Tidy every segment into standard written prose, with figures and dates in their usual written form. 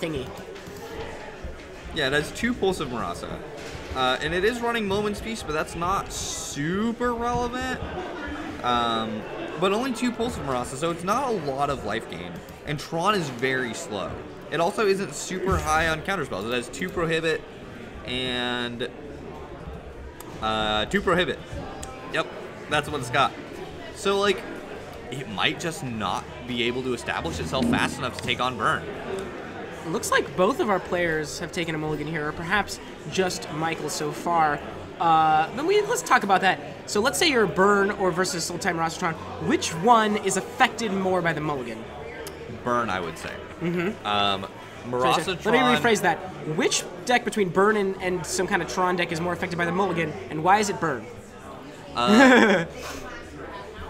thingy. Yeah, it has 2 Pulse of Marasa. And it is running Moment's Peace, but that's not super relevant. But only 2 Pulse of Marasa, so it's not a lot of life gain. And Tron is very slow. It also isn't super high on counterspells. It has 2 Prohibit and 2 Prohibit. Yep, that's what it's got. So, like, it might just not be able to establish itself fast enough to take on Burn. It looks like both of our players have taken a mulligan here, or perhaps just Michael so far. Let's talk about that. So let's say you're Burn or versus Sultai Marasa Tron. Which one is affected more by the mulligan? Burn, I would say. Marasa Tron... Let me rephrase that. Which deck between Burn and some kind of Tron deck is more affected by the mulligan, and why is it Burn?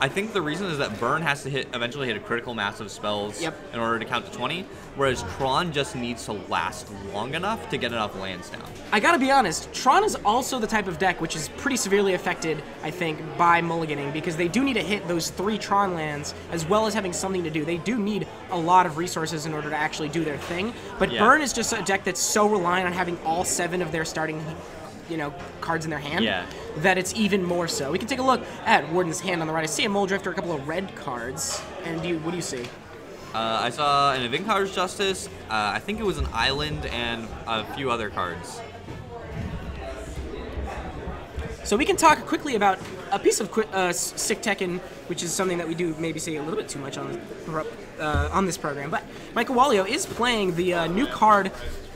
I think the reason is that Burn has to eventually hit a critical mass of spells in order to count to 20, whereas Tron just needs to last long enough to get enough lands down. I gotta be honest, Tron is also the type of deck which is pretty severely affected, I think, by mulliganing, because they do need to hit those 3 Tron lands, as well as having something to do. They do need a lot of resources in order to actually do their thing, but Burn is just a deck that's so reliant on having all 7 of their starting cards in their hand, that it's even more so. We can take a look at Warden's hand on the right. I see a Mole Drifter, a couple of red cards, and what do you see? I saw an Avinkar's Justice, I think it was an Island, and a few other cards. So we can talk quickly about a piece of sick Tekken, which is something that we do maybe say a little bit too much on this program, but Michael Wallio is playing the new card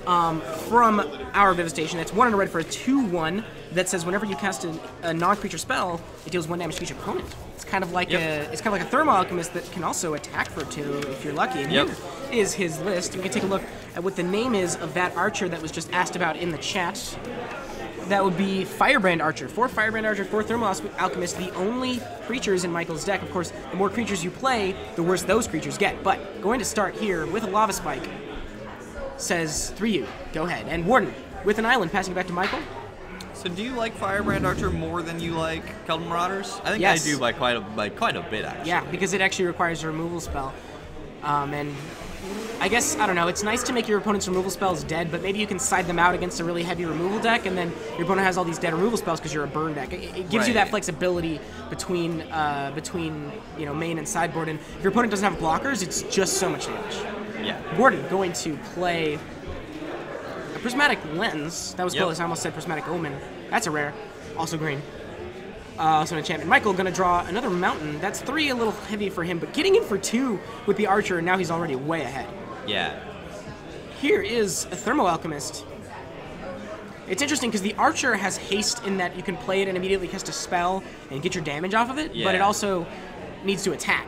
from our Devastation. It's 1 and a red for a 2/1 that says whenever you cast a non-creature spell, it deals 1 damage to each opponent. It's kind of like a Thermal Alchemist that can also attack for 2 if you're lucky. And here is his list. We can take a look at what the name is of that archer that was just asked about in the chat. That would be Firebrand Archer. 4 Firebrand Archer, 4 Thermal Alchemist, the only creatures in Michael's deck. Of course, the more creatures you play, the worse those creatures get. But going to start here with a Lava Spike. Says 3U, go ahead. And Warden, with an island, passing it back to Michael. So do you like Firebrand Archer more than you like Keldon Marauders? I think I do by quite a bit, actually. Yeah, because it actually requires a removal spell. And I guess, I don't know, it's nice to make your opponent's removal spells dead, but maybe you can side them out against a really heavy removal deck, and then your opponent has all these dead removal spells because you're a burn deck. It gives you that flexibility between main and sideboard, and if your opponent doesn't have blockers, it's just so much damage. Yeah. Warden going to play a Prismatic Lens. That was close. I almost said Prismatic Omen. That's a rare. Also green. Also an enchantment. Michael going to draw another Mountain. That's 3, a little heavy for him, but getting in for 2 with the Archer, and now he's already way ahead. Yeah. Here is a Thermal Alchemist. It's interesting because the Archer has haste in that you can play it and immediately cast a spell and get your damage off of it, but it also needs to attack.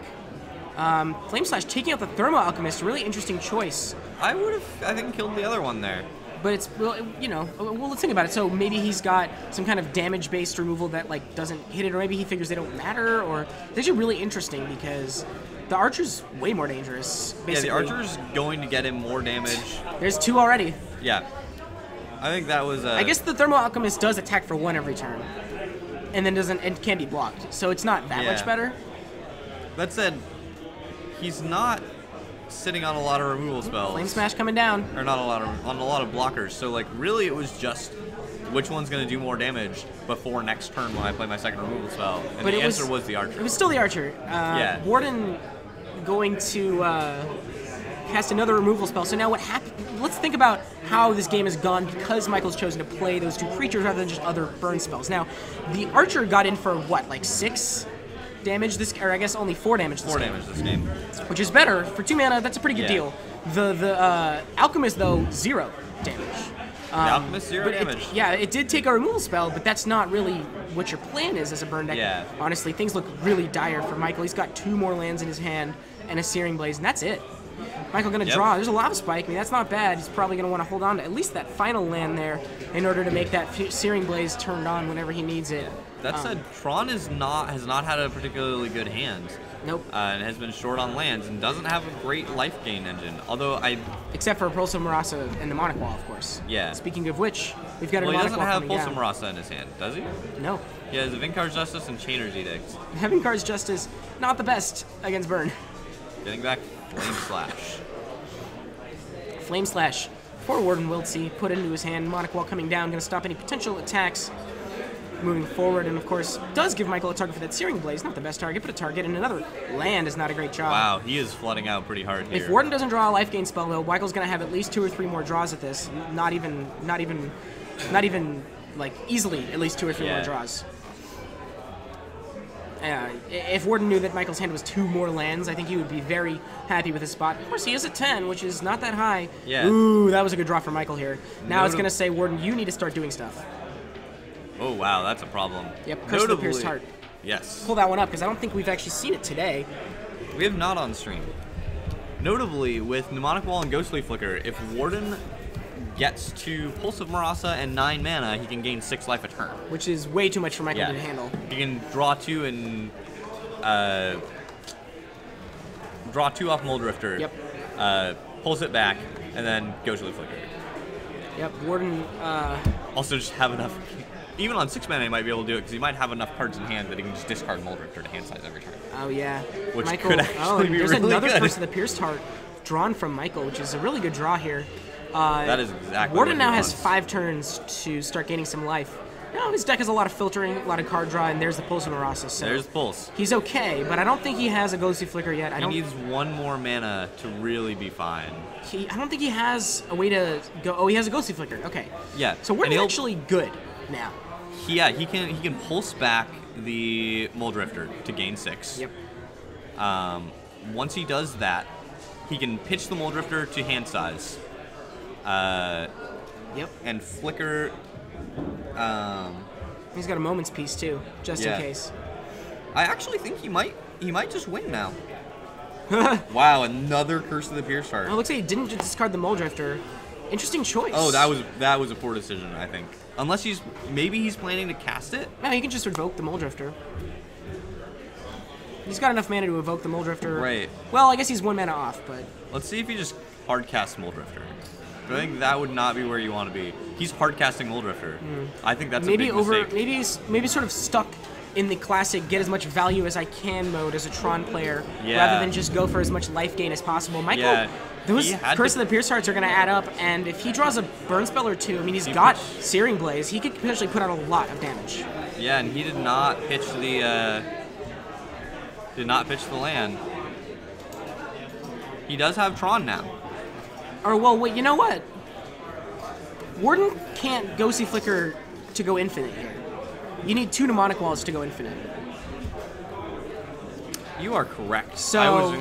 Flame Slash taking out the Thermal Alchemist, really interesting choice. I would have, I think, killed the other one there. But it's, let's think about it. So maybe he's got some kind of damage-based removal that, like, doesn't hit it, or maybe he figures they don't matter, or... It's actually really interesting because the Archer's way more dangerous, basically. Yeah, the Archer's going to get him more damage. There's 2 already. Yeah. I think that was I guess the Thermal Alchemist does attack for 1 every turn, and then can't be blocked, so it's not that much better. That said, he's not sitting on a lot of removal spells. Flame Smash coming down. Or not on a lot of blockers. So like really it was just which one's going to do more damage before next turn when I play my second removal spell. And the answer was the Archer. It was still the Archer. Warden going to cast another removal spell. So now what happened? Let's think about how this game has gone because Michael's chosen to play those 2 creatures rather than just other burn spells. Now, the Archer got in for what, like 6 damage this, or I guess only 4 damage this game. 4 damage this game. Which is better. For 2 mana, that's a pretty good deal. The Alchemist, though, 0 damage. The Alchemist, 0 damage. It did take a removal spell, but that's not really what your plan is as a burn deck. Yeah. Honestly, things look really dire for Michael. He's got 2 more lands in his hand and a Searing Blaze, and that's it. Michael going to draw. There's a Lava Spike. I mean, that's not bad. He's probably going to want to hold on to at least that final land there in order to make that Searing Blaze turned on whenever he needs it. That said, Tron has not had a particularly good hand. Nope. And has been short on lands and doesn't have a great life gain engine. Although except for Pulse of Marasa and the Monarch Wall, of course. Yeah. Speaking of which, we've got a Monarch Wall coming down. He doesn't have Pulse of Marasa in his hand, does he? No. He has Avinkar's Justice and Chainer's Edict. Avinkar's Justice, not the best against burn. Getting back Flame Slash. Flame Slash for Warden Wiltsey, put into his hand. Mnemonic Wall coming down, going to stop any potential attacks moving forward, and of course does give Michael a target for that Searing Blaze. Not the best target, but a target, and another land is not a great job. Wow, he is flooding out pretty hard here. If Warden doesn't draw a life gain spell, though, Michael's going to have at least 2 or 3 more draws at this. Not even like easily at least 2 or 3 more draws. If Warden knew that Michael's hand was 2 more lands, I think he would be very happy with his spot. Of course, he is at 10, which is not that high. Yeah. Ooh, that was a good draw for Michael here. Now it's going to say, Warden, you need to start doing stuff. Oh, wow, that's a problem. Yep, Curse of the Pierced Heart. Yes. Pull that one up, because I don't think we've actually seen it today. We have not on stream. Notably, with Mnemonic Wall and Ghostly Flicker, if Warden gets to Pulse of Marasa and 9 mana, he can gain 6 life a turn. Which is way too much for Michael to handle. He can draw 2 and draw 2 off Muldrifter. Yep. Pulls it back, and then Ghostly Flicker. Yep, Warden... Also just have enough... Even on 6 mana, he might be able to do it, because he might have enough cards in hand that he can just discard Muldrifter to hand size every turn. Oh, yeah. Which Michael, could actually be there's really another good. Curse of the Pierced Heart drawn from Michael, which is a really good draw here. That is exactly Warden what now he has wants. 5 turns to start gaining some life. You know, his deck has a lot of filtering, a lot of card draw, and there's the Pulse of Marasa. So There's the Pulse. he's okay, but I don't think he has a Ghostly Flicker yet. He needs 1 more mana to really be fine. I don't think he has a way to go... Oh, he has a Ghostly Flicker. Okay. Yeah. So Warden's actually good now. Yeah, he can pulse back the Muldrifter to gain 6. Yep. Once he does that, he can pitch the Muldrifter to hand size. Yep. And flicker. He's got a Moment's Peace too, just in case. I actually think he might just win now. Wow, another Curse of the Pierced Heart. Oh, it looks like he didn't just discard the Muldrifter. Interesting choice. Oh, that was a poor decision, I think. Unless maybe he's planning to cast it. No, he can just evoke the Muldrifter. He's got enough mana to evoke the Muldrifter. Right. Well, I guess he's 1 mana off, but... Let's see if he just hard casts Muldrifter. I think that would not be where you want to be. He's hard casting Muldrifter. I think that's a big mistake. Maybe sort of stuck in the classic get as much value as I can mode as a Tron player, rather than just go for as much life gain as possible. Michael, those Curse of the Pierced Hearts are going to add up, and if he draws a burn spell or 2, I mean, he's got Searing Blaze, he could potentially put out a lot of damage. Yeah, and he did not pitch the land. He does have Tron now. Or, well, wait, you know what? Warden can't Ghostly Flicker to go infinite here. You need 2 Mnemonic Walls to go infinite. You are correct. So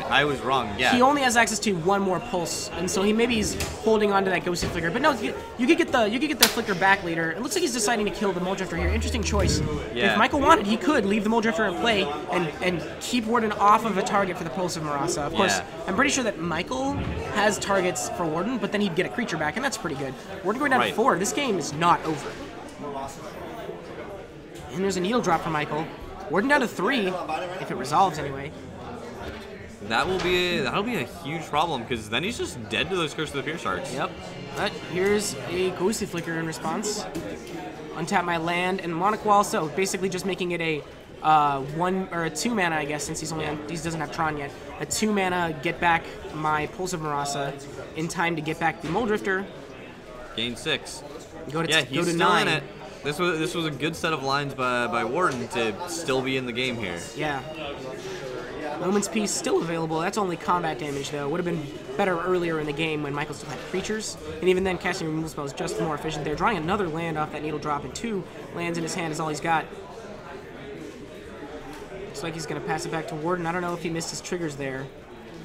I was wrong. Yeah. He only has access to 1 more pulse, and so he's holding on to that Ghostly Flicker. But no, you could get the Flicker back later. It looks like he's deciding to kill the Muldrifter here. Interesting choice. Yeah. If Michael wanted, he could leave the Muldrifter in play and keep Warden off of a target for the Pulse of Marasa. Of course, I'm pretty sure that Michael has targets for Warden, but then he'd get a creature back, and that's pretty good. Warden going down to 4. This game is not over. And there's a Needle Drop for Michael. Warden down to 3, if it resolves anyway. That'll be a huge problem, because then he's just dead to those Curse of the Pierced Hearts. Yep. But here's a Ghostly Flicker in response. Untap my land and Mnemonic Wall, so basically just making it a 1 or a 2 mana, I guess, since he doesn't have Tron yet. A 2 mana get back my Pulse of Marasa in time to get back the Muldrifter. Gain 6. Go to he's go to still 9. in it. This was a good set of lines by Warden to still be in the game here. Yeah. Moment's Peace still available. That's only combat damage, though. Would have been better earlier in the game when Michael still had creatures. And even then, casting removal spell is just more efficient there. Drawing another land off that Needle Drop, and 2 lands in his hand is all he's got. Looks like he's going to pass it back to Warden. I don't know if he missed his triggers there,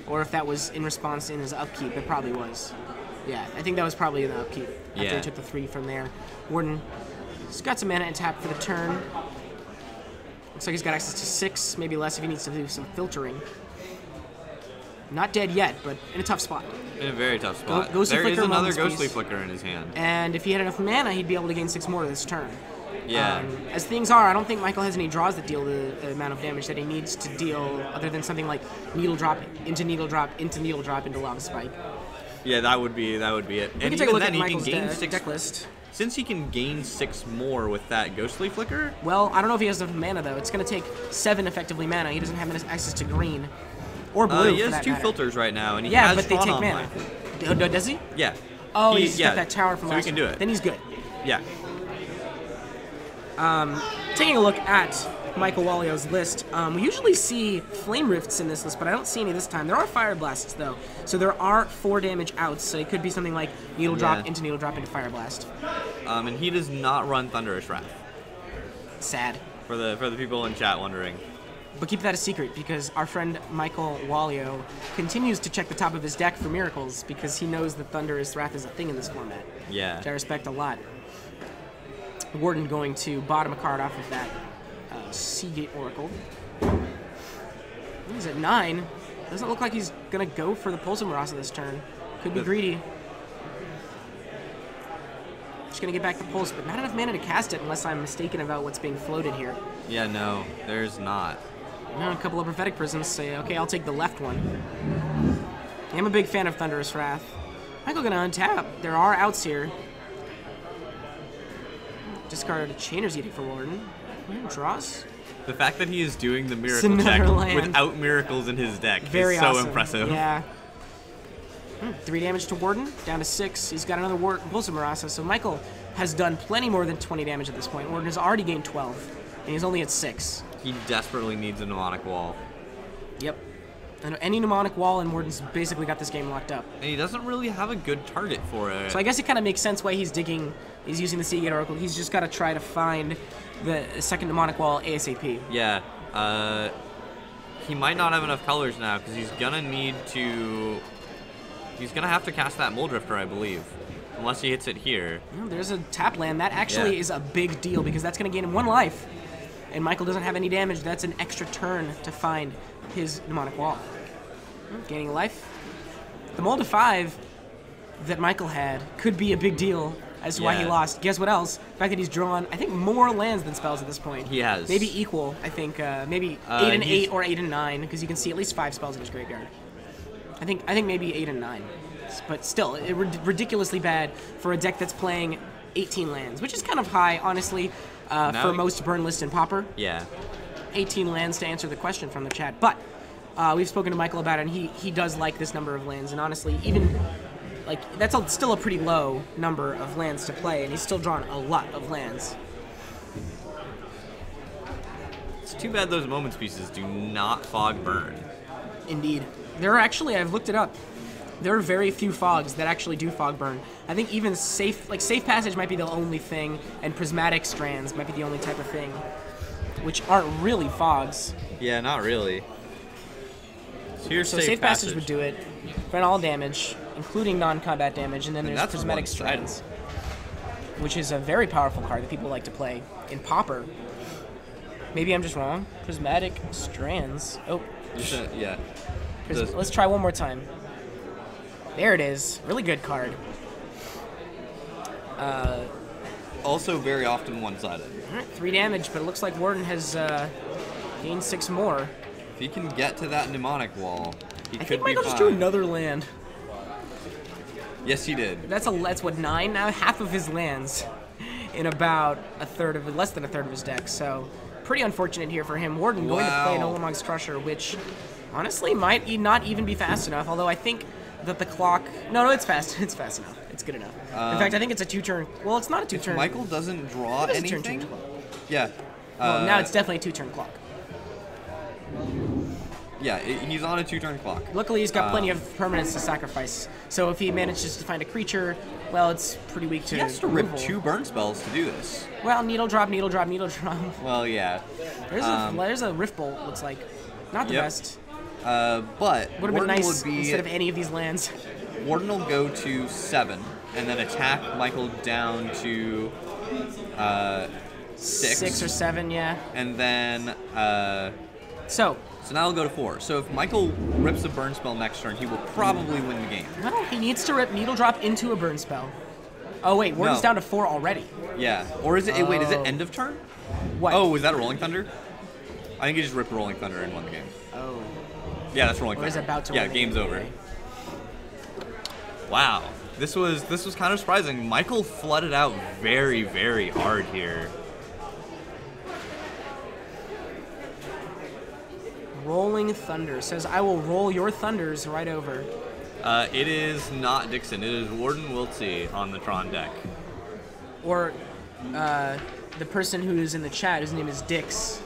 or if that was in response in his upkeep. It probably was. Yeah, I think that was probably in the upkeep. After he took the 3 from there. Warden has got some mana and tap for the turn. Looks like he's got access to 6, maybe less if he needs to do some filtering. Not dead yet, but in a tough spot. In a very tough spot. Ghostly There is Flicker, another Moment's Ghostly Peace. Flicker in his hand. And if he had enough mana, he'd be able to gain 6 more this turn. Yeah. As things are, I don't think Michael has any draws that deal the amount of damage that he needs to deal, other than something like Needle Drop into Needle Drop into Needle Drop into Lava Spike. Yeah, that would be it. We And can take a look at then Michael's he can gain 6 deck list. Since he can gain 6 more with that Ghostly Flicker. Well, I don't know if he has enough mana, though. It's going to take 7 effectively mana. He doesn't have access to green. Or blue, He for has that 2 matter. filters right now, and he Yeah, has but they Tron take online. mana. Does he? Yeah. Oh, he's got that tower from so last he can do it. Then he's good. Yeah. Taking a look at Michael Wallio's list, we usually see Flame Rifts in this list, but I don't see any this time. There are Fire Blasts, though, so there are 4 damage outs, so it could be something like Needle Drop into Fire Blast. And he does not run Thunderous Wrath. Sad. For the people in chat wondering. But keep that a secret, because our friend Michael Wallio continues to check the top of his deck for miracles, because he knows that Thunderous Wrath is a thing in this format. Yeah. Which I respect a lot. Warden going to bottom a card off of that Seagate Oracle. He's at 9. Doesn't look like he's going to go for the Pulse of Marasa this turn. Could be greedy. Just going to get back the Pulse, but not enough mana to cast it unless I'm mistaken about what's being floated here. Yeah, no, there's not. A couple of Prophetic Prisms say, okay, I'll take the left one. I'm a big fan of Thunderous Wrath. Michael going to untap. There are outs here. Discard a Chainer's Edict for Warden. Draws. The fact that he is doing the miracle check without miracles in his deck is so impressive. Yeah. 3 damage to Warden, down to 6. He's got another Pulse of Marasa, so Michael has done plenty more than 20 damage at this point. Warden has already gained 12, and he's only at 6. He desperately needs a Mnemonic Wall. Yep. And any Mnemonic Wall, and Warden's basically got this game locked up. And he doesn't really have a good target for it. So I guess it kind of makes sense why he's using the Seagate Oracle. He's just got to try to find the second Mnemonic Wall ASAP. Yeah. He might not have enough colors now, because he's going to have to cast that Muldrifter, I believe. Unless he hits it here. There's a tap land. That actually is a big deal, because that's going to gain him 1 life. And Michael doesn't have any damage. That's an extra turn to find his Mnemonic Wall. Gaining a life. The Mold of 5 that Michael had could be a big deal as to why he lost. Guess what else? The fact that he's drawn, I think, more lands than spells at this point. He has. Maybe equal, I think. Maybe 8 and 8 or 8 and 9, because you can see at least 5 spells in his graveyard. I think maybe 8 and 9. But still, ridiculously bad for a deck that's playing 18 lands, which is kind of high, honestly, for most burn lists in Pauper. Yeah. 18 lands to answer the question from the chat. But we've spoken to Michael about it, and he does like this number of lands. And honestly, even that's still a pretty low number of lands to play, and he's still drawn a lot of lands. It's too bad those Moments pieces do not fog burn. Indeed. There are actually, I've looked it up, there are very few fogs that actually do fog burn. I think even Safe Passage might be the only thing, and Prismatic Strands might be the only type of thing, which aren't really fogs. Yeah, not really. So here's Safe Passage would do it. Prevent all damage, including non-combat damage, and then there's Prismatic Strands, which is a very powerful card that people like to play in Pauper. Maybe I'm just wrong. Prismatic Strands. Oh. Yeah. Let's try one more time. There it is. Really good card. Also very often one-sided. All right, 3 damage, but it looks like Warden has gained 6 more. If he can get to that Mnemonic Wall, he could be fine. I think Michael just drew another land. Yes, he did. That's what, 9 now? Half of his lands in about less than a third of his deck. So pretty unfortunate here for him. Warden going to play an Olamog's Crusher, which honestly might not even be fast enough. Although I think that the clock. No, it's fast. It's fast enough. It's good enough. In fact, I think it's a 2-turn. Well, it's not a 2-turn. Michael doesn't draw anything. Yeah. Well, now it's definitely a 2-turn clock. Yeah, he's on a 2-turn clock. Luckily, he's got plenty of permanents to sacrifice. So if he manages to find a creature, well, it's pretty weak to. He has to rip 2 burn spells to do this. Well, Needle Drop, Needle Drop, Needle Drop. Well, yeah. There's a Rift Bolt. Looks like not the best. But would have been nice instead of any of these lands. Warden will go to 7 and then attack Michael down to 6. 6 or 7, yeah. And then So now he'll go to 4. So if Michael rips a burn spell next turn, he will probably win the game. No, he needs to rip Needle Drop into a burn spell. Oh wait, Warden's down to 4 already. Yeah. Or is it? Wait, is it end of turn? What? Oh, is that a Rolling Thunder? I think he just ripped Rolling Thunder and won the game. Oh. Yeah, that's Rolling Thunder. Or is about to? Yeah, game's over. Wow. This was kind of surprising. Michael flooded out very, very hard here. Rolling Thunder says, I will roll your thunders right over. It is not Dixon. It is Warden Wiltsey on the Tron deck. Or the person who is in the chat, whose name is Dix.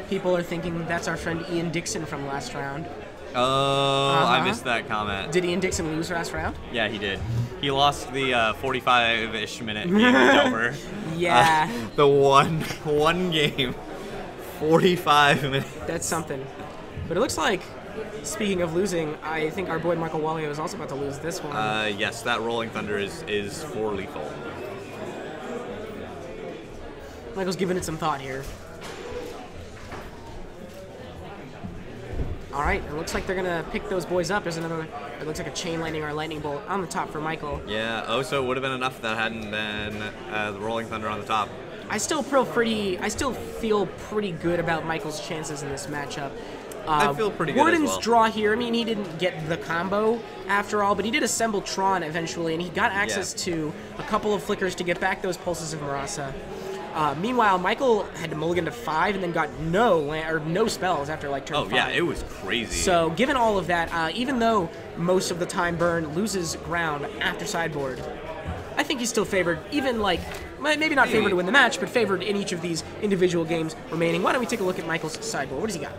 People are thinking that's our friend Ian Dixon from last round. Oh, I missed that comment. Did Ian Dixon lose last round? Yeah, he did. He lost the 45-ish minute game over. Yeah. The one game. 45 minutes. That's something. But it looks like, speaking of losing, I think our boy Michael Wallio is also about to lose this one. Yes, that Rolling Thunder is for lethal. Michael's giving it some thought here. All right, it looks like they're going to pick those boys up. There's another, it looks like a Chain Lightning or a Lightning Bolt on the top for Michael. Yeah, oh, so it would have been enough if that hadn't been the Rolling Thunder on the top. I still feel pretty good about Michael's chances in this matchup. I feel pretty good Warden's as well. draw here, I mean, he didn't get the combo after all, but he did assemble Tron eventually, and he got access to a couple of flickers to get back those pulses of Marasa. Meanwhile, Michael had to mulligan to 5 and then got no spells after like turn 5. Oh yeah, it was crazy. So given all of that, even though most of the time Burn loses ground after sideboard, I think he's still favored, even like, maybe not favored to win the match, but favored in each of these individual games remaining. Why don't we take a look at Michael's sideboard? What does he got?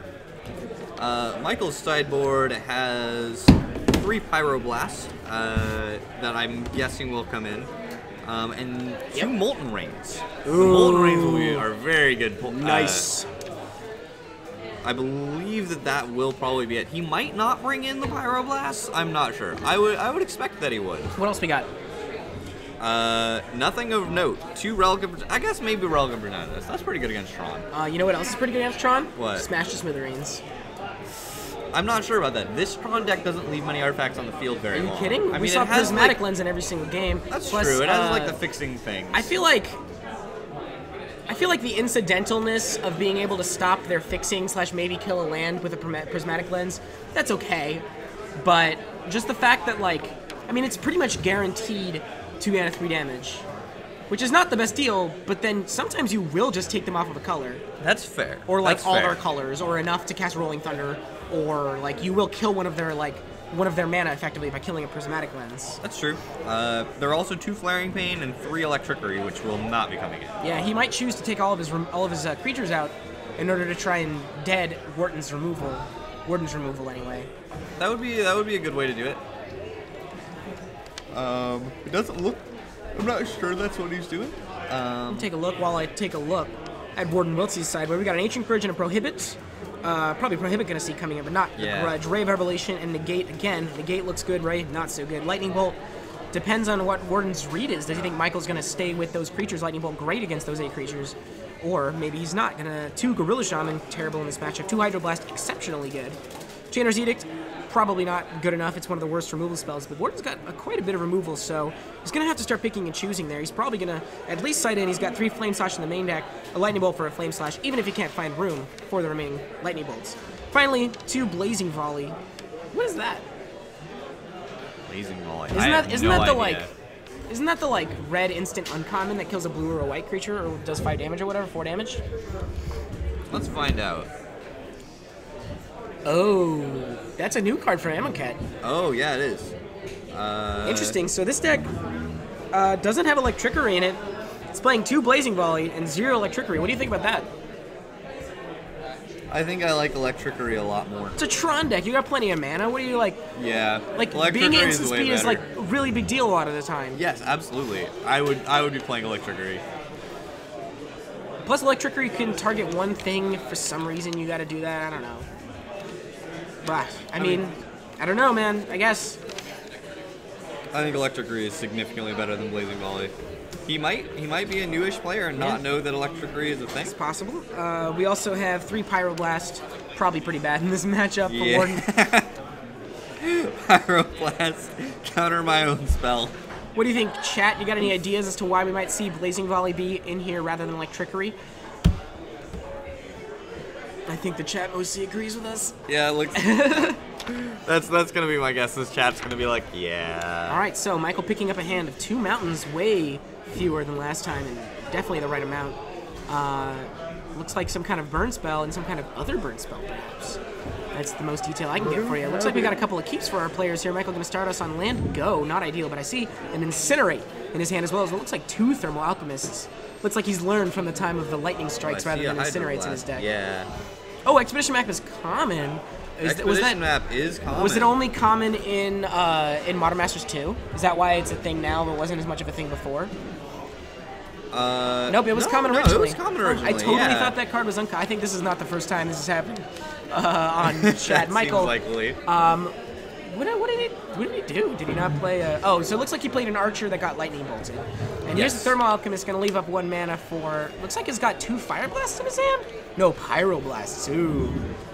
Michael's sideboard has 3 Pyroblasts that I'm guessing will come in. And 2 Molten Rains. The Molten Rains are very good. Nice. I believe that will probably be it. He might not bring in the Pyroblasts. I'm not sure. I would expect that he would. What else we got? Nothing of note. 2 Relic of... I guess maybe Relic of Bananas. That's pretty good against Tron. You know what else is pretty good against Tron? What? Smash to Smithereens. I'm not sure about that. This Tron deck doesn't leave many artifacts on the field very long. Are you kidding? I mean, we saw it has, Prismatic like, Lens in every single game. That's Plus, true. It has like the fixing things. I feel like the incidentalness of being able to stop their fixing / maybe kill a land with a Prismatic Lens, that's okay. But just the fact that, like, I mean, it's pretty much guaranteed 2 mana 3 damage, which is not the best deal, but then sometimes you will just take them off of a color. That's fair. Or like That's all fair. their colors, or enough to cast Rolling Thunder, or like you will kill one of their mana effectively by killing a Prismatic Lens. That's true. There are also 2 Flaring Pain and 3 Electrickery, which will not be coming in. Yeah, he might choose to take all of his creatures out in order to try and dead Warden's removal. Warden's removal, anyway. That would be a good way to do it. It doesn't look. I'm not sure that's what he's doing. Take a look while I take a look at Warden Wiltsey's side, where we got an Ancient Courage and a Prohibit. Probably Prohibit gonna see coming in, but not the Grudge. Ray of Revelation and Negate again. Negate looks good, Ray, not so good. Lightning Bolt depends on what Warden's read is. Does he think Michael's gonna stay with those creatures? Lightning Bolt great against those 8 creatures. Or maybe he's not. 2 Gorilla Shaman, terrible in this matchup. 2 Hydroblast, exceptionally good. Chainer's Edict, probably not good enough. It's one of the worst removal spells, but Warden's got quite a bit of removal, so he's going to have to start picking and choosing there. He's probably going to at least sight in. He's got 3 Flame Slash in the main deck, a Lightning Bolt for a Flame Slash, even if he can't find room for the remaining Lightning Bolts. Finally, 2 Blazing Volley. What is that? Blazing Volley. Isn't that the like red instant uncommon that kills a blue or a white creature or does 5 damage or whatever, 4 damage? Let's find out. Oh, that's a new card for Amonkhet. Oh yeah, it is. Interesting. So this deck doesn't have Electrickery in it. It's playing 2 Blazing Volley and 0 Electrickery. What do you think about that? I think I like Electrickery a lot more. It's a Tron deck. You got plenty of mana. What do you like? Yeah. Like being at instant speed is like a really big deal a lot of the time. Yes, absolutely. I would be playing Electrickery. Plus Electrickery can target one thing. If for some reason you got to do that. I don't know. But I mean, I don't know, man. I guess. I think Electrickery is significantly better than Blazing Volley. He might be a newish player and not know that Electrickery is a thing. It's possible. We also have 3 Pyroblast, probably pretty bad in this matchup for Warden. Pyroblast, counter my own spell. What do you think, chat? You got any ideas as to why we might see Blazing Volley be in here rather than Electrickery? I think the chat mostly agrees with us. Yeah, it looks. That's gonna be my guess. This chat's gonna be like, yeah. All right, so Michael picking up a hand of 2 mountains, way fewer than last time, and definitely the right amount. Looks like some kind of burn spell and some kind of other burn spell, perhaps. That's the most detail I can get for you. Looks like we got a couple of keeps for our players here. Michael going to start us on land go. Not ideal, but I see an Incinerate in his hand as well as what looks like 2 Thermal Alchemists. Looks like he's learned from the time of the Lightning Strikes rather than Incinerates in his deck. Yeah. Oh, Expedition Map is common. Expedition Map is common. Was it only common in Modern Masters 2? Is that why it's a thing now but wasn't as much of a thing before? Nope, it was common originally. No, it was common originally. I totally thought that card was uncommon. I think this is not the first time this has happened on chat. Michael, seems likely. What did he do? Did he not play a... Oh, so it looks like he played an Archer that got Lightning Bolted. And here's the Thermal Alchemist, going to leave up 1 mana for... Looks like he's got 2 Fire Blasts in his hand? No, Pyroblasts. Ooh,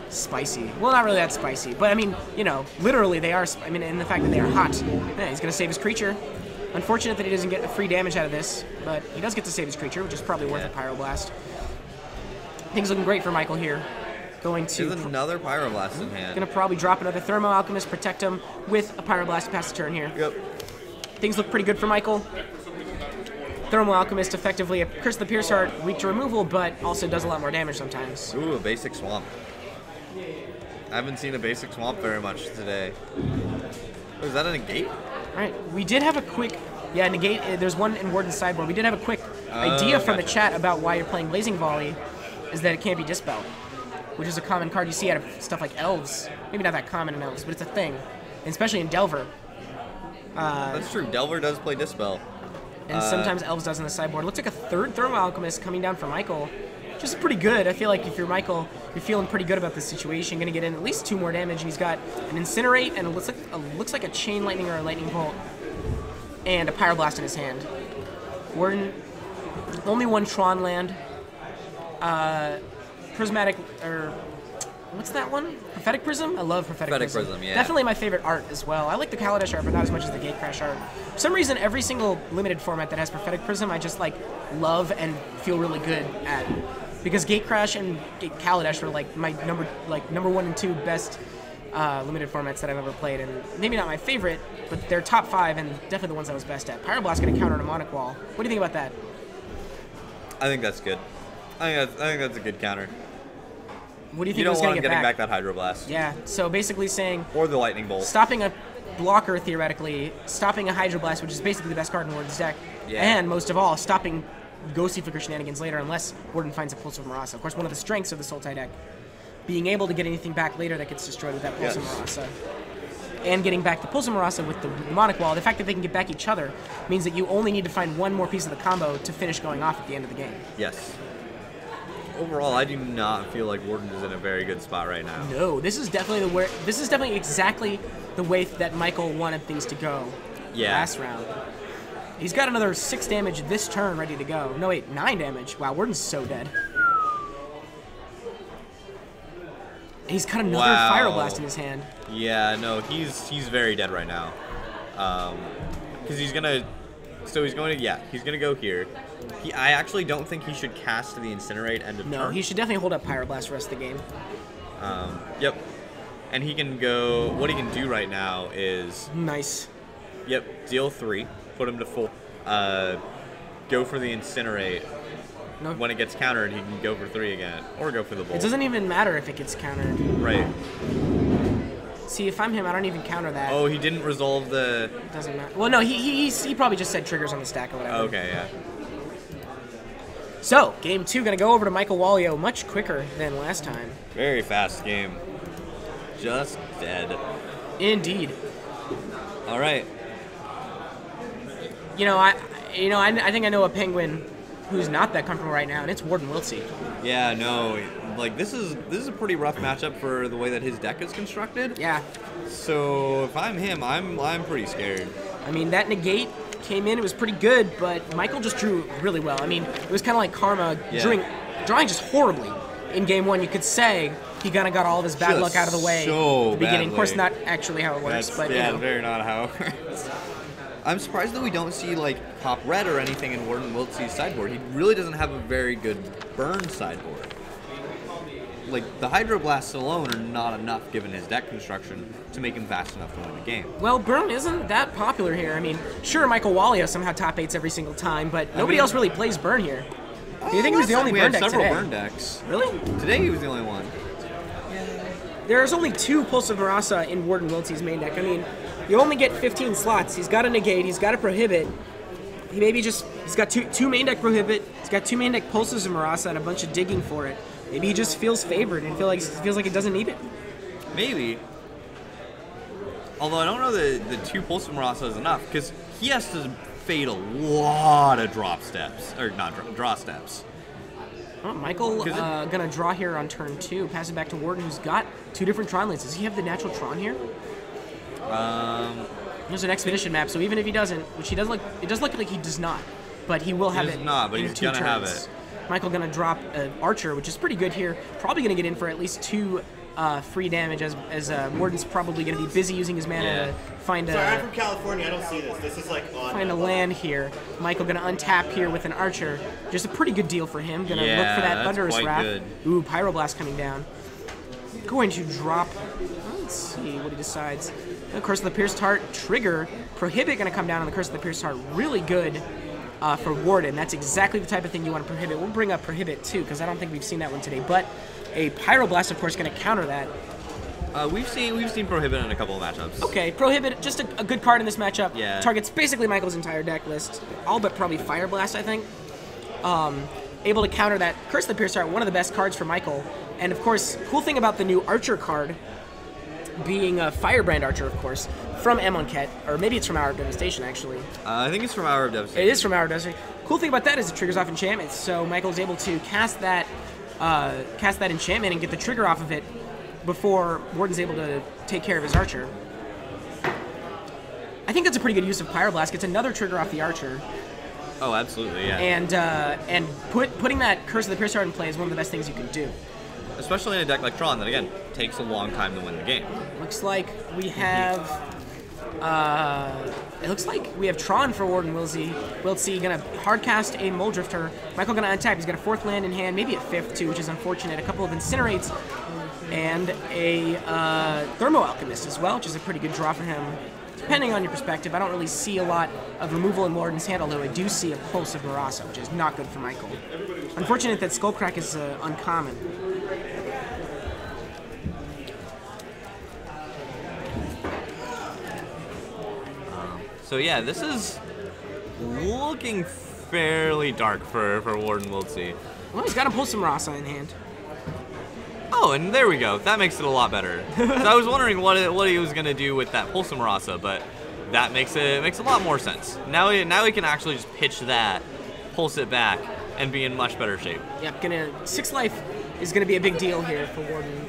spicy. Well, not really that spicy, but I mean, you know, literally they are... I mean, in the fact that they are hot. Yeah, he's going to save his creature. Unfortunate that he doesn't get the free damage out of this, but he does get to save his creature, which is probably worth a Pyroblast. Things looking great for Michael here. Going to... There's another Pyroblast in hand. Going to probably drop another Thermo Alchemist, protect him with a Pyroblast to pass the turn here. Yep. Things look pretty good for Michael. Thermal Alchemist effectively a Curse of the Pierce Heart, weak to removal, but also does a lot more damage sometimes. Ooh, a basic Swamp. I haven't seen a basic Swamp very much today. Oh, is that a negate? Alright, we did have a quick... Yeah, negate, there's one in Warden's Sideboard. We did have a quick idea from the chat about why you're playing Blazing Volley, is that it can't be Dispelled, which is a common card you see out of stuff like Elves. Maybe not that common in Elves, but it's a thing, and especially in Delver. That's true, Delver does play Dispel. And sometimes Elves does in the sideboard. Looks like a 3rd Thermal Alchemist coming down for Michael. Just pretty good. I feel like if you're Michael, you're feeling pretty good about this situation. Going to get in at least 2 more damage, and he's got an Incinerate, and it looks like a Chain Lightning or a Lightning Bolt, and a Pyroblast in his hand. Warden, only 1 Tron land. Prismatic, or what's that one? Prophetic Prism? I love Prophetic Prism. Yeah. Definitely my favorite art as well. I like the Kaladesh art, but not as much as the Gatecrash art. For some reason, every single limited format that has Prophetic Prism, I just like love and feel really good at. Because Gatecrash and Kaladesh were like my number 1 and 2 best limited formats that I've ever played, and maybe not my favorite, but they're top 5 and definitely the ones I was best at. Pyroblast going to counter Mnemonic Wall. What do you think about that? I think that's good. I think that's a good counter. What do you think you don't was want going to him get getting back that Hydroblast. Yeah, so basically saying... Or the Lightning Bolt. Stopping a blocker, theoretically, stopping a Hydroblast, which is basically the best card in Warden's deck, and most of all, stopping Ghostly Flicker shenanigans later unless Warden finds a Pulse of Marasa. Of course, one of the strengths of the Sultai deck, being able to get anything back later that gets destroyed with that Pulse of Marasa. And getting back the Pulse of Marasa with the Mnemonic Wall, the fact that they can get back each other means that you only need to find 1 more piece of the combo to finish going off at the end of the game. Yes. Overall, I do not feel like Warden is in a very good spot right now. No, this is definitely exactly the way that Michael wanted things to go last round. He's got another 6 damage this turn ready to go. No, wait, 9 damage. Wow, Warden's so dead. He's got another Pyroblast in his hand. Yeah, no, he's very dead right now. Because he's going to go here. I actually don't think he should cast the Incinerate end of turn. No, he should definitely hold up Pyroblast the rest of the game. Yep. And he can go... What he can do right now is... Nice. Yep, deal 3. Put him to full. Go for the Incinerate. No. When it gets countered, he can go for 3 again. Or go for the Bolt. It doesn't even matter if it gets countered. Right. See, if I'm him, I don't even counter that. Oh, he didn't resolve the... Doesn't matter. Well, no, he probably just said triggers on the stack or whatever. Okay, yeah. So, game 2 going to go over to Michael Wallio much quicker than last time. Very fast game. Just dead. Indeed. All right. I think I know a Penguin who's not that comfortable right now, and it's Warden Wiltsey. Yeah, no, like this is a pretty rough matchup for the way that his deck is constructed. Yeah. So if I'm him, I'm pretty scared. I mean, that negate came in, it was pretty good, but Michael just drew really well. I mean, it was kind of like Karma drawing just horribly in game 1. You could say he kind of got all of his bad luck out of the way at the beginning. Of course, not actually how it works, but very not how it works. I'm surprised that we don't see like Pop Red or anything in Warden Wiltsey's sideboard. He really doesn't have a very good burn sideboard. Like the Hydroblasts alone are not enough given his deck construction to make him fast enough to win the game. Well, burn isn't that popular here. I mean, sure, Michael Wallio somehow top 8s every single time, but nobody else really plays burn here. Do you think he was the only burn deck today? Several burn decks. Really? Today he was the only one. there's only 2 Pulse of Marasa in Warden Wiltsey's main deck. I mean, you only get 15 slots. He's got a negate, he's got a prohibit. He's got two main deck prohibit, he's got 2 main deck Pulses of Marasa and a bunch of digging for it. Maybe he just feels favored and feels like he doesn't need it. Maybe. Although I don't know that the 2 Pulse of Marasa is enough, because he has to fade a lot of draw steps. Oh, Michael gonna draw here on turn 2, pass it back to Warden, who's got 2 different Tron lands. Does he have the natural Tron here? There's an Expedition map, so even if he doesn't, which he does look, it does look like he does not, but he will have it. He does not, but he's gonna have it. Michael gonna drop an Archer, which is pretty good here. Probably gonna get in for at least 2 free damage, as Warden's probably gonna be busy using his mana to find a. Sorry, I'm from California. I don't see this. This is like on. Find a land here. Michael gonna untap here with an Archer. Just a pretty good deal for him. Gonna look for that Thunderous Wrath. Good. Ooh, Pyroblast coming down. Going to drop. Let's see what he decides. The Curse of the Pierced Heart, trigger. Prohibit gonna come down on the Curse of the Pierced Heart. Really good for Warden. That's exactly the type of thing you want to prohibit. We'll bring up Prohibit too, because I don't think we've seen that one today. But a Pyroblast, of course, gonna counter that. We've seen Prohibit in a couple of matchups. Okay, Prohibit, just a good card in this matchup. Yeah. Targets basically Michael's entire deck list. All but probably Fireblast, I think. Able to counter that Curse of the Pierced Heart, one of the best cards for Michael. And of course, cool thing about the new Archer card being a Firebrand Archer, of course, from Amonkhet, or maybe it's from Hour of Devastation, actually. I think it's from Hour of Devastation. It is from Hour of Devastation. Cool thing about that is it triggers off enchantments, so Michael's able to cast that enchantment and get the trigger off of it before Warden's able to take care of his Archer. I think that's a pretty good use of Pyroblast. Gets another trigger off the Archer. Oh, absolutely, yeah. And putting that Curse of the Pierced Heart in play is one of the best things you can do. Especially in a deck like Tron that, again, takes a long time to win the game. Looks like we have... it looks like we have Tron for Warden Wiltsey gonna hardcast a Muldrifter. Michael gonna untap. He's got a 4th land in hand, maybe a 5th too, which is unfortunate. A couple of Incinerates and a Thermo Alchemist as well, which is a pretty good draw for him. Depending on your perspective, I don't really see a lot of removal in Warden's hand, although I do see a Pulse of Marasa, which is not good for Michael. Unfortunate that Skullcrack is uncommon. So yeah, this is looking fairly dark for Warden Wiltsey. Well, he's got a Pulse of Marasa in hand. Oh, and there we go. That makes it a lot better. So I was wondering what he was gonna do with that Pulse of Marasa, but that makes a lot more sense. Now he can actually just pitch that, pulse it back, and be in much better shape. Yep, 6 life is gonna be a big deal here for Warden.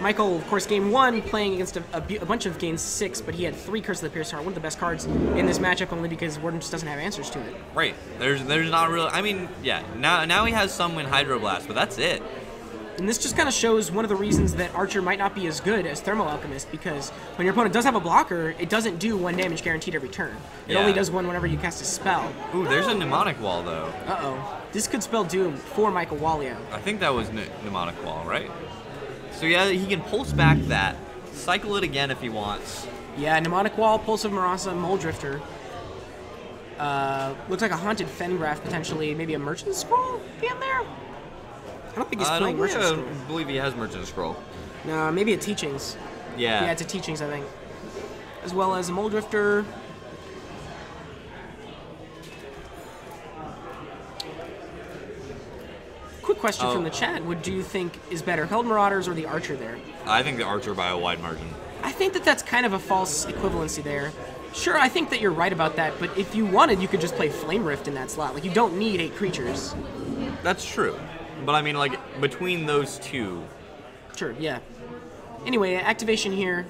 Michael, of course, game 1 playing against a bunch of game 6, but he had 3 Curse of the Pierced Heart, one of the best cards in this matchup, only because Warden just doesn't have answers to it. Right. There's not really. I mean, yeah. Now he has some in Hydroblast, but that's it. And this just kind of shows one of the reasons that Archer might not be as good as Thermo Alchemist, because when your opponent does have a blocker, it doesn't do 1 damage guaranteed every turn. It only does 1 whenever you cast a spell. Ooh, there's a Mnemonic Wall, though. Uh-oh. This could spell doom for Michael Wallio. I think that was Mnemonic Wall, right? So yeah, he can pulse back that, cycle it again if he wants. Yeah, Mnemonic Wall, Pulse of Marasa, Muldrifter. Looks like a Haunted Fengraf, potentially. Maybe a Merchant Scroll in there? I don't think he's playing Merchant Scroll. I don't believe he has Merchant Scroll. No, maybe a Teachings. Yeah. Yeah, it's a Teachings, I think. As well as a Muldrifter. Quick question from the chat. What do you think is better, Held Marauders or the Archer there? I think the Archer by a wide margin. I think that's kind of a false equivalency there. Sure, I think that you're right about that, but if you wanted, you could just play Flame Rift in that slot. Like, you don't need 8 creatures. That's true. But I mean, like, between those two. Sure, yeah. Anyway, activation here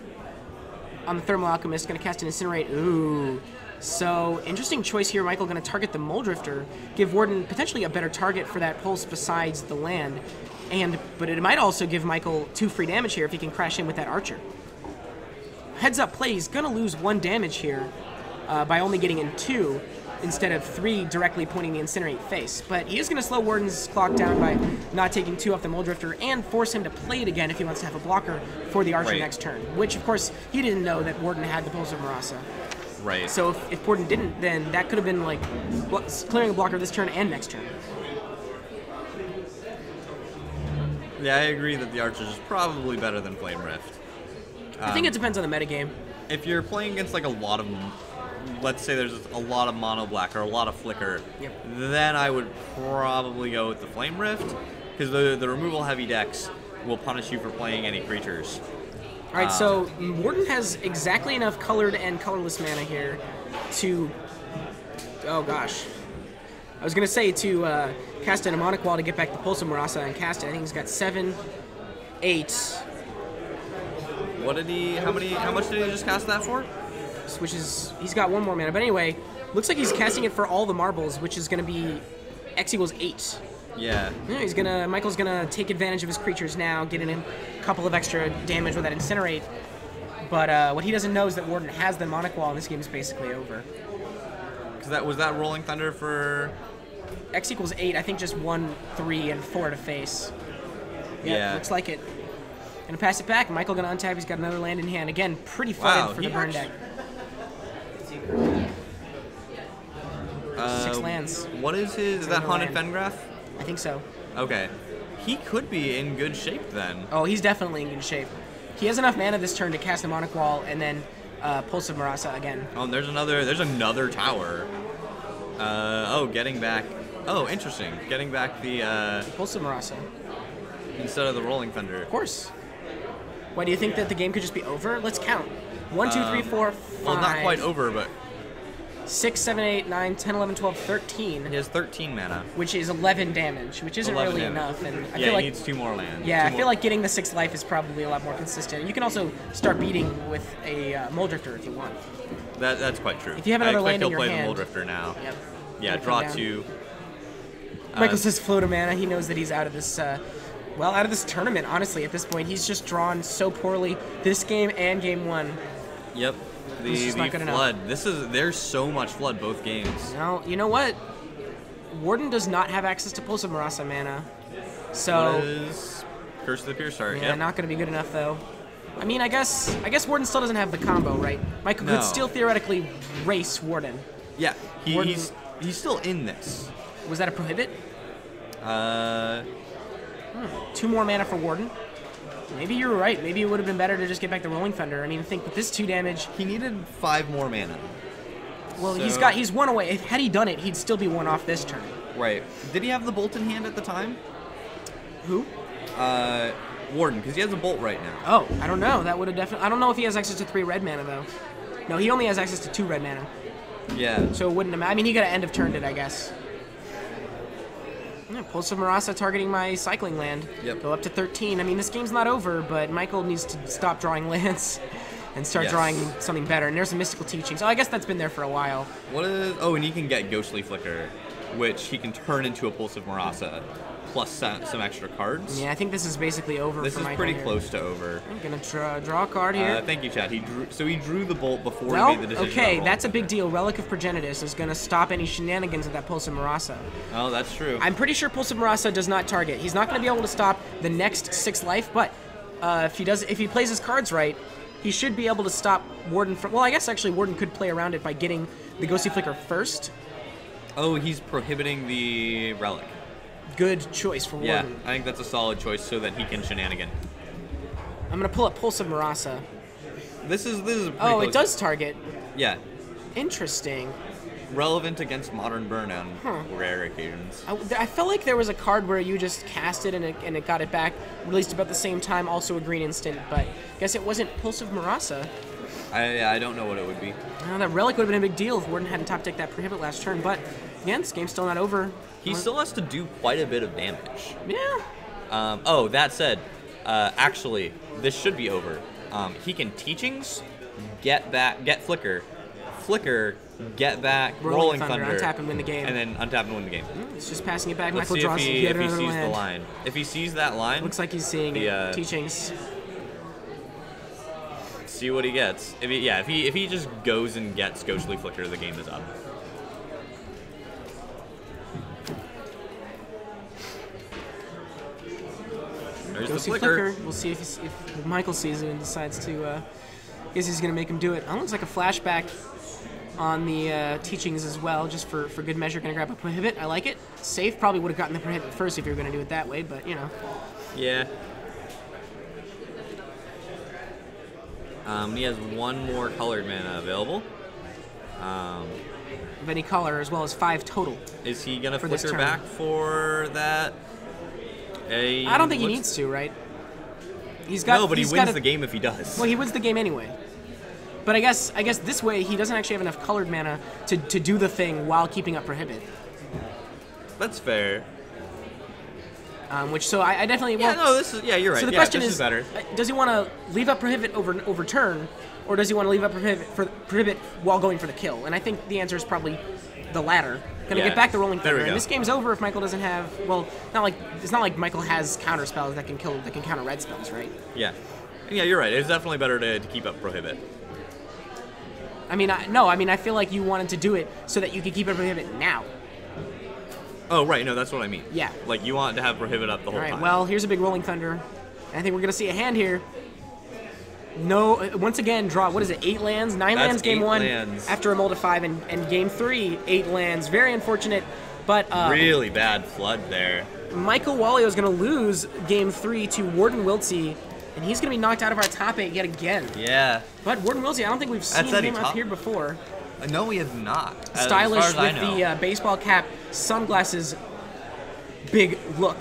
on the Thermal Alchemist. Going to cast an Incinerate. Ooh. So, interesting choice here. Michael going to target the Muldrifter. Give Warden potentially a better target for that pulse besides the land. But it might also give Michael 2 free damage here if he can crash in with that Archer. Heads up play, he's going to lose 1 damage here by only getting in 2 instead of 3 directly pointing the Incinerate face. But he is going to slow Warden's clock down by not taking 2 off the Muldrifter and force him to play it again if he wants to have a blocker for the Archer next turn. Which, of course, he didn't know that Warden had the Pulse of Marasa. Right. So if Warden didn't, then that could have been like clearing a blocker this turn and next turn. Yeah, I agree that the Archer is probably better than Flame Rift. I think it depends on the metagame. If you're playing against like a lot of, let's say there's a lot of mono black or a lot of flicker, then I would probably go with the Flame Rift, because the removal heavy decks will punish you for playing any creatures. All right, so Warden has exactly enough colored and colorless mana here to, oh gosh, I was gonna say to cast a mnemonic wall to get back the Pulse of Marasa and cast it. I think he's got 7, 8. What did he? How much did he just cast that for? Which is, he's got 1 more mana. But anyway, looks like he's casting it for all the marbles, which is gonna be X equals 8. Yeah. Michael's gonna take advantage of his creatures now, get in a couple of extra damage with that Incinerate. But what he doesn't know is that Warden has the Mnemonic Wall, and this game is basically over. Because was that Rolling Thunder for X equals 8. I think just 1, 3, and 4 to face. Yeah. Looks like it. Gonna pass it back. Michael gonna untap. He's got another land in hand. Again, pretty flooded for the burn deck. 6 lands. What is his? Is that Haunted Fengraf? I think so. Okay. He could be in good shape then. Oh, he's definitely in good shape. He has enough mana this turn to cast a Mnemonic Wall and then Pulse of Marasa again. Oh, and there's another tower. Getting back. Oh, interesting. Getting back the Pulse of Marasa instead of the Rolling Thunder. Of course. Why do you think that the game could just be over? Let's count. 1, 2, 3, 4, 5. Well, not quite over, but 6, 7, 8, 9, 10, 11, 12, 13. He has 13 mana. Which is 11 damage, which isn't really damage. enough. And I Yeah, feel like, he needs 2 more lands. Yeah, I feel like getting the 6th life is probably a lot more consistent. You can also start beating with a Muldrifter if you want. That's quite true. If you have another land in your I expect hand. he'll play the Muldrifter now. Yep. Yeah, draw 2. Michael says float a mana. He knows that he's out of this, out of this tournament, honestly, at this point. He's just drawn so poorly this game and game 1. Yep. The flood. There's so much flood both games. Now, you know what? Warden does not have access to Pulse of Marasa mana. So what is Curse of the Pierce-Heart? Yeah, not going to be good enough though. I mean, I guess Warden still doesn't have the combo, right? Michael could still theoretically race Warden. Yeah, he's still in this. Was that a prohibit? 2 more mana for Warden. Maybe you're right. Maybe it would have been better to just get back the Rolling Thunder. I mean, I think with this 2 damage, he needed 5 more mana. Well, he's 1 away. Had he done it, he'd still be 1 off this turn. Right. Did he have the bolt in hand at the time? Who? Warden, because he has a bolt right now. Oh, I don't know. That would have definitely. I don't know if he has access to 3 red mana though. No, he only has access to 2 red mana. Yeah. So it wouldn't have. I mean, he got an end of turned it, I guess. Yeah, Pulse of Marasa targeting my cycling land. Yep. Go up to 13. I mean, this game's not over, but Michael needs to stop drawing lands and start drawing something better. And there's a Mystical Teachings. Oh, I guess that's been there for a while. What is... Oh, and he can get Ghostly Flicker, which he can turn into a Pulse of Marasa, plus some extra cards. Yeah, I think this is basically over this for is Michael pretty here. close to over. I'm going to draw a card here. Thank you, Chad. He drew the bolt before Well, he made the decision. okay, that's a big deal. Relic of Progenitus is going to stop any shenanigans of that Pulse of Marasa. Oh, that's true. I'm pretty sure Pulse of Marasa does not target. He's not going to be able to stop the next 6 life, but if he plays his cards right, he should be able to stop Warden from... Well, I guess actually Warden could play around it by getting the Ghostly Flicker first. Oh, he's prohibiting the Relic. Good choice for Warden. Yeah, I think that's a solid choice so that he can shenanigan. I'm going to pull up Pulse of Marasa. This is pretty Oh, close. it does target. Yeah. Interesting. Relevant against modern burn on rare occasions. I felt like there was a card where you just cast it and it got it back, released about the same time, also a green instant, but I guess it wasn't Pulse of Marasa. I don't know what it would be. That Relic would have been a big deal if Warden hadn't top-decked that Prohibit last turn, but again, this game's still not over. He still has to do quite a bit of damage. Yeah. Oh, that said, actually, this should be over. He can Teachings, get Flicker, get back Rolling Thunder, untap and win the game. And then untap and win the game. It's just passing it back. Let's Michael see draws if he sees land. the line. If he sees that line... Looks like he's seeing Teachings. See what he gets. If he just goes and gets Ghostly Flicker, the game is up. There's the flicker. We'll see if Michael sees it and decides to. I guess he's gonna make him do it. That looks like a flashback on the Teachings as well, just for good measure. Gonna grab a Prohibit. I like it. Safe. Probably would have gotten the Prohibit first if you were gonna do it that way, but you know. Yeah. He has one more colored mana available. Of any color, as well as 5 total. Is he gonna For this flicker turn. back for that? I don't think he needs to, right? He's got. No, but he he's wins got the game if he does. Well, he wins the game anyway. But I guess this way he doesn't actually have enough colored mana to do the thing while keeping up Prohibit. That's fair. So I definitely. Well, Yeah, no, this is. Yeah, you're right. So the yeah, question this is better. does he want to leave up Prohibit over turn, or does he want to leave up Prohibit while going for the kill? And I think the answer is probably the latter. Gonna Yeah, get back the Rolling there we Thunder, and go. this game's over if Michael doesn't have. Well, it's not like Michael has counter spells that can counter red spells, right? Yeah. Yeah, you're right. It's definitely better to keep up Prohibit. I mean, I feel like you wanted to do it so that you could keep up Prohibit now. Oh, right. No, that's what I mean. Yeah. Like, you want to have Prohibit up the whole All right. time. Well, here's a big Rolling Thunder. And I think we're gonna see a hand here. No, once again, draw. What is it? 8 lands, 9 That's lands. Game 8 1 lands. after a mold of 5, and game 3, 8 lands. Very unfortunate, but really bad flood there. Michael Wallio is going to lose game 3 to Warden Wiltsey, and he's going to be knocked out of our top 8 yet again. Yeah. But Warden Wiltsey, I don't think we've seen Said he him up top- here before. No, he has not. Stylish as far as with I know. the baseball cap, sunglasses, big look.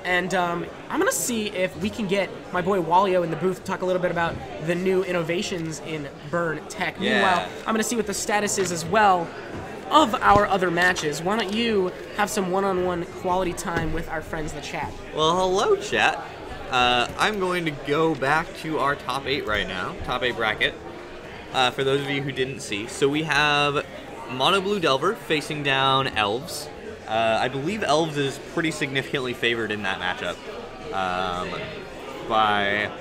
And I'm going to see if we can get my boy Wallio in the booth to talk a little bit about the new innovations in Burn Tech. Yeah. Meanwhile, I'm going to see what the status is as well of our other matches. Why don't you have some one-on-one quality time with our friends in the chat? Well, hello, chat. I'm going to go back to our top 8 right now, top 8 bracket, for those of you who didn't see. So we have Mono Blue Delver facing down Elves. I believe Elves is pretty significantly favored in that matchup by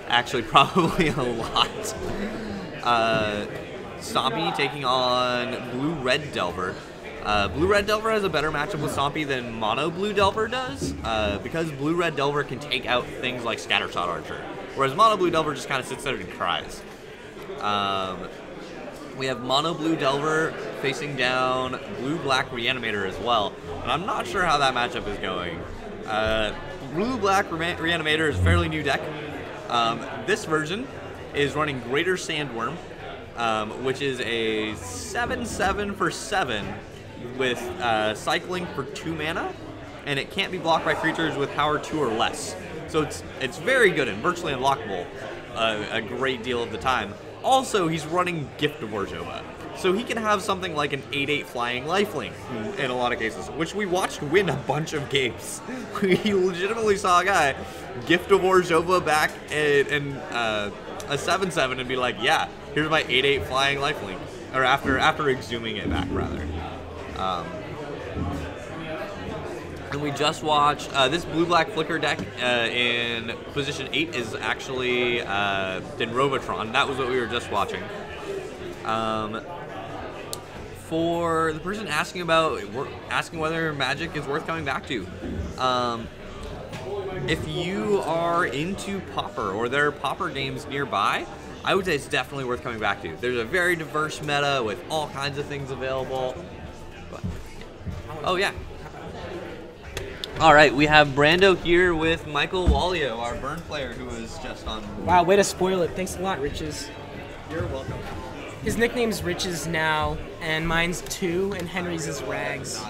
actually probably a lot. Stompy taking on Blue Red Delver. Blue Red Delver has a better matchup with Stompy than Mono Blue Delver does, because Blue Red Delver can take out things like Scattershot Archer, whereas Mono Blue Delver just kind of sits there and cries. We have Mono Blue Delver facing down Blue Black Reanimator as well, and I'm not sure how that matchup is going. Blue Black Reanimator is a fairly new deck. This version is running Greater Sandworm, which is a 7/7 for 7 with cycling for 2 mana, and it can't be blocked by creatures with power 2 or less. So it's very good and virtually unlockable a great deal of the time. Also, he's running Gift of Orzhova, so he can have something like an 8/8 flying lifelink in a lot of cases, which we watched win a bunch of games. We legitimately saw a guy Gift of Orzhova back and a 7/7 and be like, yeah, here's my 8/8 flying lifelink, or after exhuming it back rather. And we just watched this blue-black flicker deck in position 8 is actually BURG Tron. That was what we were just watching. For the person asking whether Magic is worth coming back to, if you are into Pauper or there are Pauper games nearby, I would say it's definitely worth coming back to. There's a very diverse meta with all kinds of things available. Oh yeah. All right, we have Brando here with Michael Wallio, our Burn player, who was just on. Wow, way to spoil it. Thanks a lot, Riches. You're welcome. His nickname's Riches now, and mine's 2, and Henry's is Rags.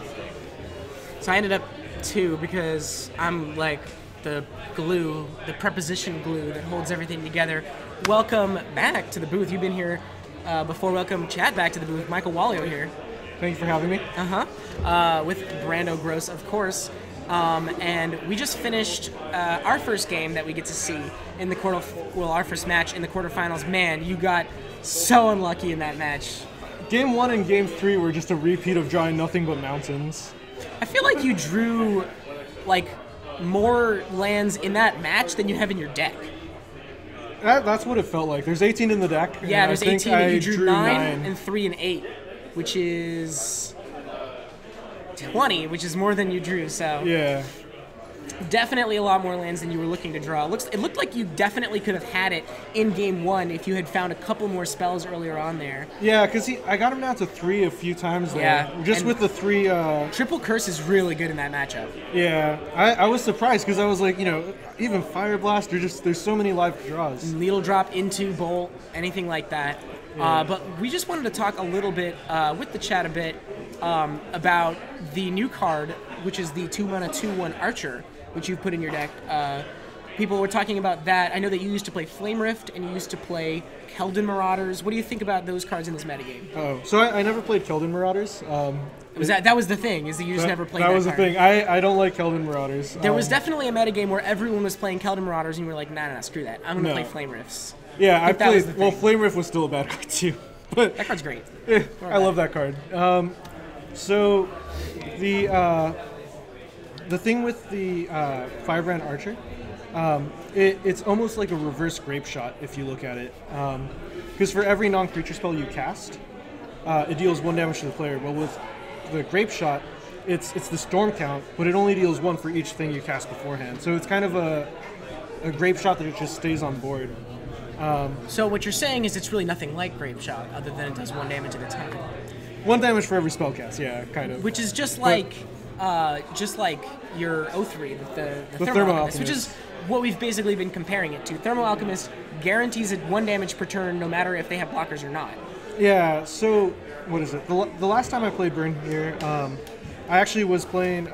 So I ended up 2 because I'm like the glue, the preposition glue that holds everything together. Welcome back to the booth. You've been here before. Welcome, chat, back to the booth. Michael Wallio here. Thank you for having me. With Brando Gross, of course. And we just finished our first game that we get to see in the our first match in the quarterfinals. Man, you got so unlucky in that match. Game 1 and Game 3 were just a repeat of drawing nothing but mountains. I feel like you drew like more lands in that match than you have in your deck. That's what it felt like. There's 18 in the deck. and Yeah, I there's think 18, and I you drew 9 9. and 3 and 8, which is 20, which is more than you drew. So Yeah. Definitely a lot more lands than you were looking to draw. It looked like you definitely could have had it in game 1 if you had found a couple more spells earlier on there. Yeah, because I got him down to 3 a few times there. Yeah, just with the 3... Triple Curse is really good in that matchup. Yeah, I was surprised because I was like, even Fire Blast, there's so many live draws. Needle Drop into Bolt, anything like that. Yeah. But we just wanted to talk a little bit, with the chat a bit, about the new card, which is the 2-mana 2/1 Archer, which you've put in your deck. People were talking about that. I know that you used to play Flame Rift and you used to play Keldon Marauders. What do you think about those cards in this metagame? Oh, so I never played Keldon Marauders. That was the thing, is that you just never played that That was card. the thing. I don't like Keldon Marauders. There was definitely a metagame where everyone was playing Keldon Marauders and you were like, nah, screw that. I'm going to play Flame Rifts. Yeah, I that was played... the Well, thing. Flame Rift was still a bad card too. But That card's great. I love that card. So the thing with the Firebrand Archer, it's almost like a reverse Grape Shot if you look at it. Because for every non-creature spell you cast, it deals 1 damage to the player. Well, with the Grape Shot, it's the Storm count, but it only deals 1 for each thing you cast beforehand. So it's kind of a Grape Shot that it just stays on board. So what you're saying is it's really nothing like Grape Shot, other than it does 1 damage at a time. 1 damage for every spell cast, yeah, kind of. Which is just like your O3, the Thermo Alchemist, which is what we've basically been comparing it to. Thermo Alchemist guarantees it 1 damage per turn, no matter if they have blockers or not. Yeah. So what is it? The last time I played Burn here, I actually was playing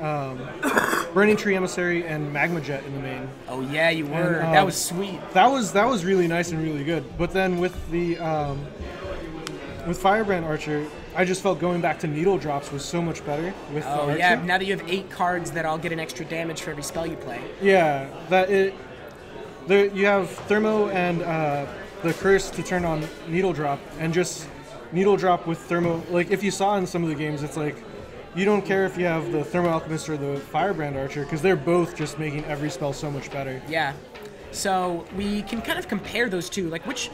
Burning Tree Emissary and Magma Jet in the main. Oh yeah, you were. And, that was sweet. That was really nice and really good. But then with Firebrand Archer, I just felt going back to Needle Drops was so much better with the Archer. Yeah, now that you have 8 cards that all get an extra damage for every spell you play. Yeah, you have Thermo and the Curse to turn on Needle Drop, and just Needle Drop with Thermo. Like, if you saw in some of the games, it's like, you don't care if you have the Thermo Alchemist or the Firebrand Archer, because they're both just making every spell so much better. Yeah. So we can kind of compare those two. Which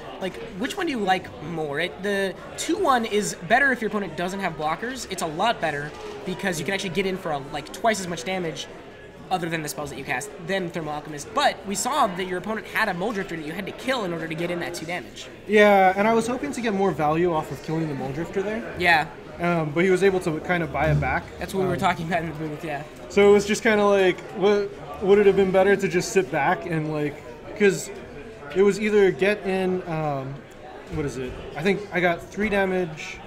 one do you like more? The 2/1 is better if your opponent doesn't have blockers. It's a lot better because you can actually get in for twice as much damage, other than the spells that you cast, than Thermal Alchemist. But we saw that your opponent had a Mole Drifter that you had to kill in order to get in that 2 damage. Yeah, and I was hoping to get more value off of killing the Mole Drifter there. Yeah. But he was able to kind of buy it back. That's what we were talking about in the booth, yeah. So it was just kind of like, would it have been better to just sit back and because it was either get in, what is it? I think I got 3 damage.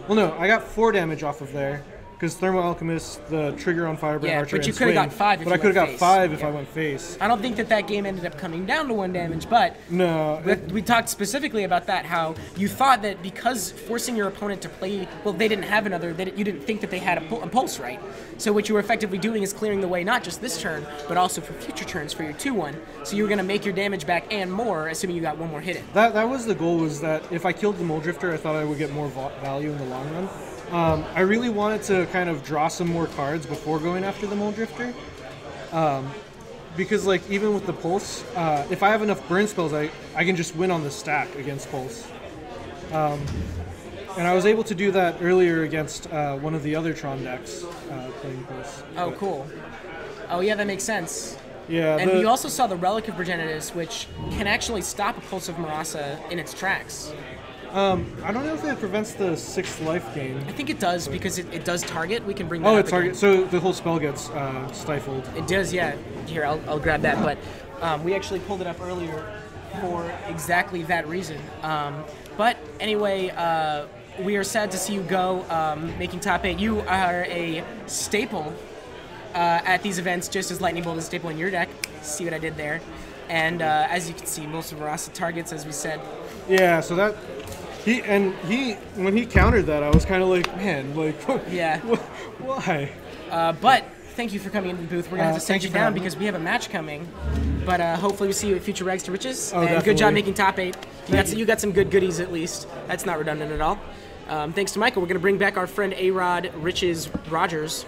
Well, no, I got 4 damage off of there. Because Thermal Alchemist, the trigger on Firebrand Archer, but you and could have swing, got 5 if but I you could have went got 5 if yeah. I went face. I don't think that game ended up coming down to 1 damage, but No. we talked specifically about that, how you thought that because forcing your opponent to play, well, they didn't have another, you didn't think that they had a pulse, right? So what you were effectively doing is clearing the way, not just this turn, but also for future turns for your 2/1. So you were going to make your damage back and more, assuming you got 1 more hit in. That was the goal, was that if I killed the Mole Drifter, I thought I would get more value in the long run. I really wanted to kind of draw some more cards before going after the Mole Drifter. Because even with the Pulse, if I have enough burn spells, I can just win on the stack against Pulse. And I was able to do that earlier against one of the other Tron decks playing Pulse. Oh, cool. Oh, yeah, that makes sense. Yeah, And we also saw the Relic of Progenitus, which can actually stop a Pulse of Marasa in its tracks. I don't know if it prevents the 6th life gain. I think it does, because it does target. We can bring that Oh, up it target. So the whole spell gets stifled. It does, yeah. Here, I'll grab that. But we actually pulled it up earlier for exactly that reason. But anyway, we are sad to see you go, making top 8. You are a staple at these events, just as Lightning Bolt is a staple in your deck. See what I did there? And as you can see, most of Marasa targets, as we said. Yeah, so that when he countered that, I was kind of like, man, Yeah. why? But thank you for coming into the booth. We're gonna have to send thanks you for down having me. because we have a match coming. But hopefully we see you at future Rags to Riches. Oh, and definitely. good job making top 8. You got some good goodies at least. That's not redundant at all. Thanks to Michael. We're gonna bring back our friend A-Rod Riches Rogers.